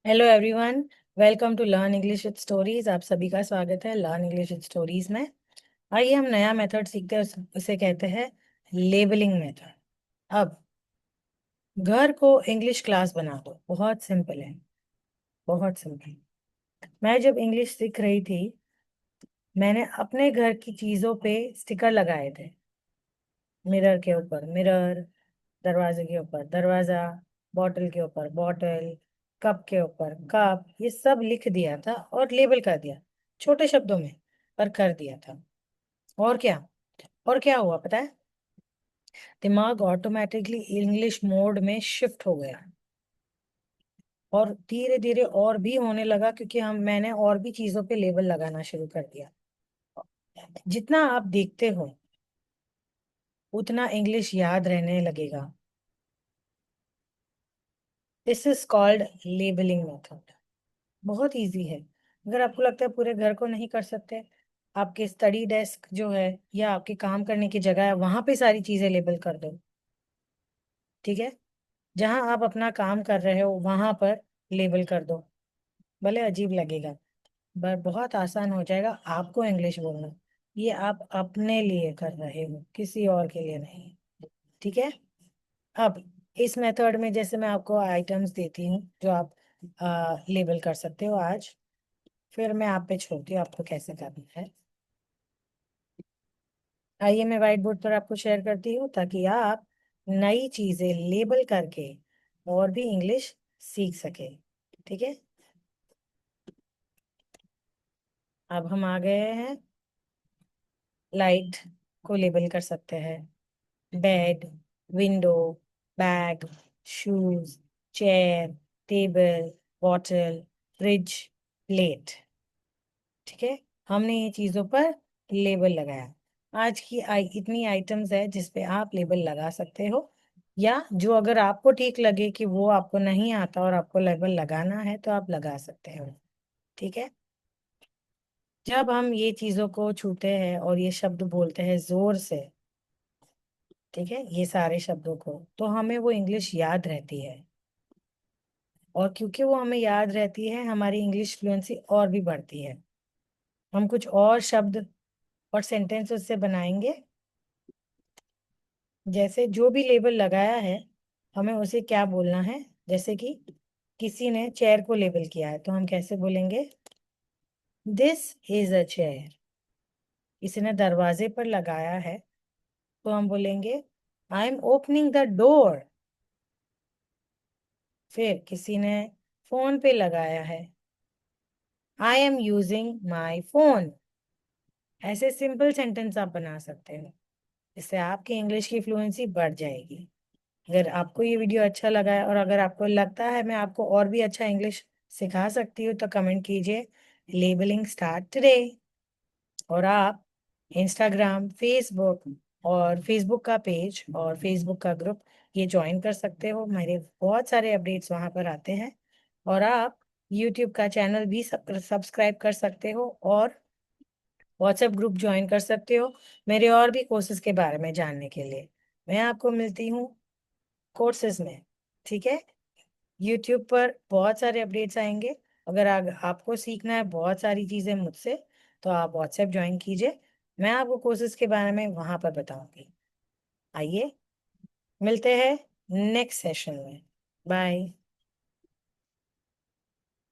Hello everyone. Welcome to learn English with stories. आप सभी का स्वागत है लर्न इंग्लिश विद स्टोरीज में। आइए हम नया मेथड सीखते हैं। उसे कहते हैं लेबलिंग मेथड। अब घर को इंग्लिश क्लास बना दो। बहुत सिंपल है, बहुत सिंपल। मैं जब इंग्लिश सीख रही थी, मैंने अपने घर की चीजों पे स्टिकर लगाए थे। मिरर के ऊपर मिरर, दरवाजे के ऊपर दरवाजा, बॉटल के ऊपर बॉटल, कप के ऊपर कप, ये सब लिख दिया था और लेबल कर दिया, छोटे शब्दों में पर कर दिया था। और क्या, और क्या हुआ पता है? दिमाग ऑटोमेटिकली इंग्लिश मोड में शिफ्ट हो गया। और धीरे धीरे और भी होने लगा, क्योंकि मैंने और भी चीजों पे लेबल लगाना शुरू कर दिया। जितना आप देखते हो उतना इंग्लिश याद रहने लगेगा। This is called labelling method. बहुत इजी है। अगर आपको लगता है पूरे घर को नहीं कर सकते, आपके स्टडी डेस्क जो है या आपके काम करने की जगह है, वहां पे सारी चीजें लेबल कर दो। ठीक है, जहां आप अपना काम कर रहे हो वहां पर लेबल कर दो। भले अजीब लगेगा पर बहुत आसान हो जाएगा आपको इंग्लिश बोलना। ये आप अपने लिए कर रहे हो, किसी और के लिए नहीं। ठीक है। अब इस मेथड में जैसे मैं आपको आइटम्स देती हूँ जो आप लेबल कर सकते हो आज, फिर मैं आप पे छोड़ती हूँ आपको कैसे करना है। आइए मैं व्हाइट बोर्ड पर आपको शेयर करती हूँ ताकि आप नई चीजें लेबल करके और भी इंग्लिश सीख सके। ठीक है, अब हम आ गए हैं। लाइट को लेबल कर सकते हैं। Bed, window, bag, shoes, chair, table, bottle, fridge, plate. ठीक है, हमने ये चीजों पर लेबल लगाया। आज की इतनी आइटम्स है जिस पे आप लेबल लगा सकते हो, या जो अगर आपको ठीक लगे कि वो आपको नहीं आता और आपको लेबल लगाना है तो आप लगा सकते हो। ठीक है, जब हम ये चीजों को छूते हैं और ये शब्द बोलते हैं जोर से, ठीक है, ये सारे शब्दों को, तो हमें वो इंग्लिश याद रहती है। और क्योंकि वो हमें याद रहती है, हमारी इंग्लिश फ्लुएंसी और भी बढ़ती है। हम कुछ और शब्द और सेंटेंस उससे बनाएंगे। जैसे जो भी लेबल लगाया है, हमें उसे क्या बोलना है। जैसे कि किसी ने चेयर को लेबल किया है तो हम कैसे बोलेंगे? This is a chair. किसी ने दरवाजे पर लगाया है तो हम बोलेंगे I am opening the door. फिर किसी ने फोन पे लगाया है, I am using my phone. ऐसे सिंपल सेंटेंस आप बना सकते हो। इससे आपकी इंग्लिश की फ्लुएंसी बढ़ जाएगी। अगर आपको ये वीडियो अच्छा लगा है और अगर आपको लगता है मैं आपको और भी अच्छा इंग्लिश सिखा सकती हूँ तो कमेंट कीजिए लेबलिंग स्टार्ट टुडे। और आप इंस्टाग्राम, फेसबुक और फेसबुक का पेज और फेसबुक का ग्रुप ये ज्वाइन कर सकते हो। मेरे बहुत सारे अपडेट्स वहां पर आते हैं। और आप यूट्यूब का चैनल भी सब्सक्राइब कर सकते हो और व्हाट्सएप ग्रुप ज्वाइन कर सकते हो मेरे और भी कोर्सेज के बारे में जानने के लिए। मैं आपको मिलती हूँ कोर्सेज में। ठीक है, यूट्यूब पर बहुत सारे अपडेट्स आएंगे। अगर आपको सीखना है बहुत सारी चीज़ें मुझसे, तो आप व्हाट्सएप ज्वाइन कीजिए। मैं आपको कोर्सेज के बारे में वहां पर बताऊंगी। आइए मिलते हैं नेक्स्ट सेशन में। बाय।